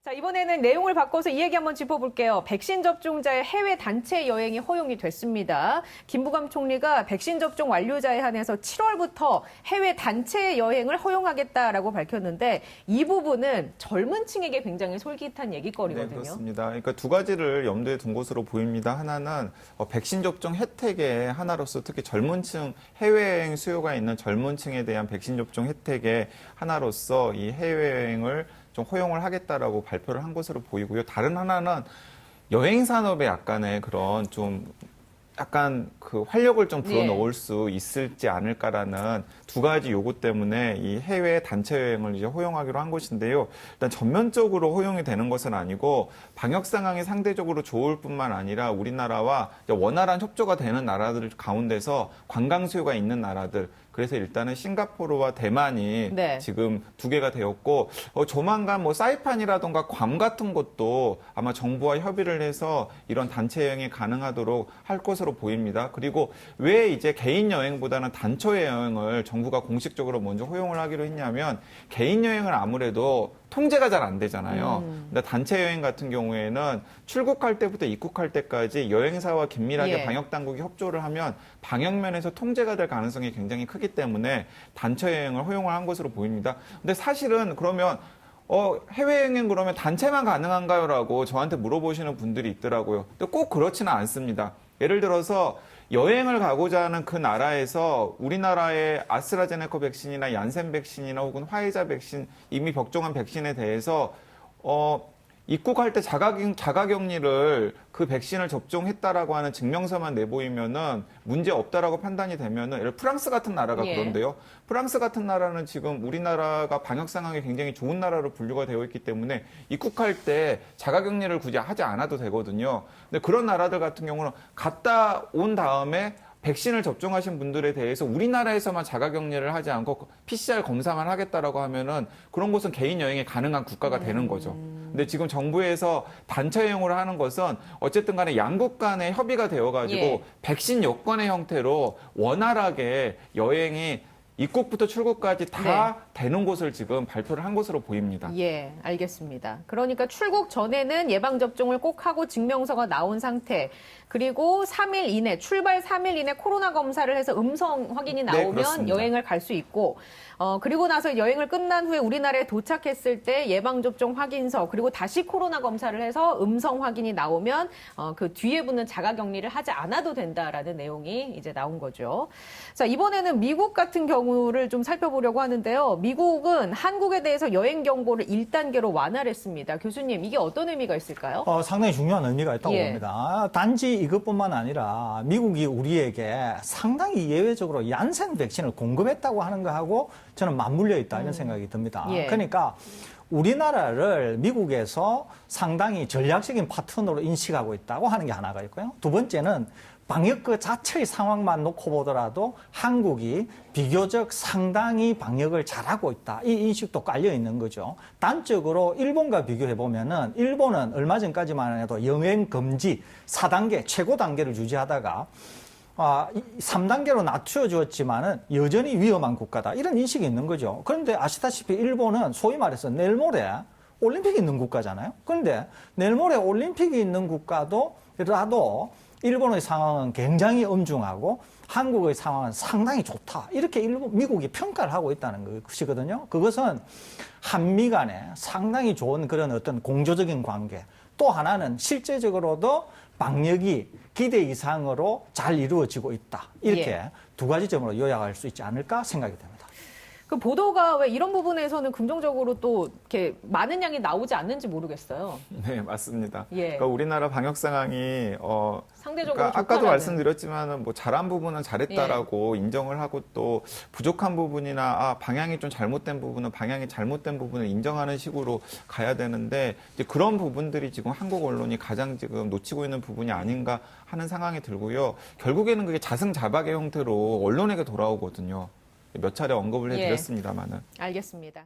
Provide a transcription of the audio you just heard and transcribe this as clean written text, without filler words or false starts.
자, 이번에는 내용을 바꿔서 이 얘기 한번 짚어볼게요. 백신 접종자의 해외 단체 여행이 허용이 됐습니다. 김부겸 총리가 백신 접종 완료자에 한해서 7월부터 해외 단체 여행을 허용하겠다라고 밝혔는데 이 부분은 젊은 층에게 굉장히 솔깃한 얘기거리거든요. 네, 그렇습니다. 그러니까 두 가지를 염두에 둔 것으로 보입니다. 하나는 백신 접종 혜택의 하나로서 특히 젊은 층, 해외여행 수요가 있는 젊은 층에 대한 백신 접종 혜택의 하나로서 이 해외여행을 좀 허용을 하겠다라고 발표를 한 것으로 보이고요. 다른 하나는 여행 산업에 약간의 그런 좀 약간 그 활력을 좀 불어넣을 수 있을지 않을까라는 두 가지 요구 때문에 이 해외 단체 여행을 이제 허용하기로 한 것인데요. 일단 전면적으로 허용이 되는 것은 아니고 방역 상황이 상대적으로 좋을 뿐만 아니라 우리나라와 원활한 협조가 되는 나라들 가운데서 관광 수요가 있는 나라들, 그래서 일단은 싱가포르와 대만이 지금 두 개가 되었고 조만간 뭐 사이판이라던가 괌 같은 것도 아마 정부와 협의를 해서 이런 단체 여행이 가능하도록 할 것으로 보입니다. 그리고 왜 이제 개인 여행보다는 단체 여행을 정부가 공식적으로 먼저 허용을 하기로 했냐면 개인 여행은 아무래도 통제가 잘 안 되잖아요. 근데 단체 여행 같은 경우에는 출국할 때부터 입국할 때까지 여행사와 긴밀하게 방역 당국이 협조를 하면 방역 면에서 통제가 될 가능성이 굉장히 크기 때문에 단체 여행을 허용을 한 것으로 보입니다. 근데 사실은 그러면 해외여행은 그러면 단체만 가능한가요? 라고 저한테 물어보시는 분들이 있더라고요. 근데 꼭 그렇지는 않습니다. 예를 들어서 여행을 가고자 하는 그 나라에서 우리나라의 아스트라제네카 백신이나 얀센 백신이나 혹은 화이자 백신, 이미 접종한 백신에 대해서 입국할 때 자가격리를 그 백신을 접종했다라고 하는 증명서만 내보이면은 문제 없다라고 판단이 되면은 예를 프랑스 같은 나라가 그런데요. 프랑스 같은 나라는 지금 우리나라가 방역 상황이 굉장히 좋은 나라로 분류가 되어 있기 때문에 입국할 때 자가격리를 굳이 하지 않아도 되거든요. 근데 그런 나라들 같은 경우는 갔다 온 다음에 백신을 접종하신 분들에 대해서 우리나라에서만 자가격리를 하지 않고 PCR 검사만 하겠다라고 하면은 그런 곳은 개인 여행이 가능한 국가가 되는 거죠. 근데 지금 정부에서 단체 여행으로 하는 것은 어쨌든 간에 양국 간에 협의가 되어가지고 백신 여권의 형태로 원활하게 여행이 입국부터 출국까지 다 되는 곳을 지금 발표를 한 것으로 보입니다. 예, 알겠습니다. 그러니까 출국 전에는 예방접종을 꼭 하고 증명서가 나온 상태, 그리고 3일 이내, 출발 3일 이내 코로나 검사를 해서 음성 확인이 나오면 여행을 갈 수 있고, 그리고 나서 여행을 끝난 후에 우리나라에 도착했을 때 예방접종 확인서, 그리고 다시 코로나 검사를 해서 음성 확인이 나오면 그 뒤에 붙는 자가격리를 하지 않아도 된다라는 내용이 이제 나온 거죠. 자, 이번에는 미국 같은 경우를 좀 살펴보려고 하는데요. 미국은 한국에 대해서 여행 경보를 1단계로 완화를 했습니다. 교수님, 이게 어떤 의미가 있을까요? 상당히 중요한 의미가 있다고 봅니다. 단지 이것뿐만 아니라 미국이 우리에게 상당히 예외적으로 얀센 백신을 공급했다고 하는 거하고 저는 맞물려 있다 이런 생각이 듭니다. 그러니까 우리나라를 미국에서 상당히 전략적인 파트너로 인식하고 있다고 하는 게 하나가 있고요. 두 번째는 방역 그 자체의 상황만 놓고 보더라도 한국이 비교적 상당히 방역을 잘하고 있다. 이 인식도 깔려 있는 거죠. 단적으로 일본과 비교해 보면은 일본은 얼마 전까지만 해도 여행 금지 4단계 최고 단계를 유지하다가 3단계로 낮춰 주었지만은 여전히 위험한 국가다. 이런 인식이 있는 거죠. 그런데 아시다시피 일본은 소위 말해서 내일 모레 올림픽이 있는 국가잖아요. 그런데 내일 모레 올림픽이 있는 국가도라도 일본의 상황은 굉장히 엄중하고 한국의 상황은 상당히 좋다. 이렇게 미국이 평가를 하고 있다는 것이거든요. 그것은 한미 간에 상당히 좋은 그런 어떤 공조적인 관계. 또 하나는 실제적으로도 방역이 기대 이상으로 잘 이루어지고 있다. 이렇게 두 가지 점으로 요약할 수 있지 않을까 생각이 됩니다. 그 보도가 왜 이런 부분에서는 긍정적으로 또 이렇게 많은 양이 나오지 않는지 모르겠어요. 네, 맞습니다. 그러니까 우리나라 방역 상황이 상대적으로 그러니까 아까도 말씀드렸지만은 뭐 잘한 부분은 잘했다라고 인정을 하고 또 부족한 부분이나 방향이 좀 잘못된 부분은 방향이 잘못된 부분을 인정하는 식으로 가야 되는데 이제 그런 부분들이 지금 한국 언론이 가장 지금 놓치고 있는 부분이 아닌가 하는 상황이 들고요. 결국에는 그게 자승자박의 형태로 언론에게 돌아오거든요. 몇 차례 언급을 해드렸습니다만은. 알겠습니다.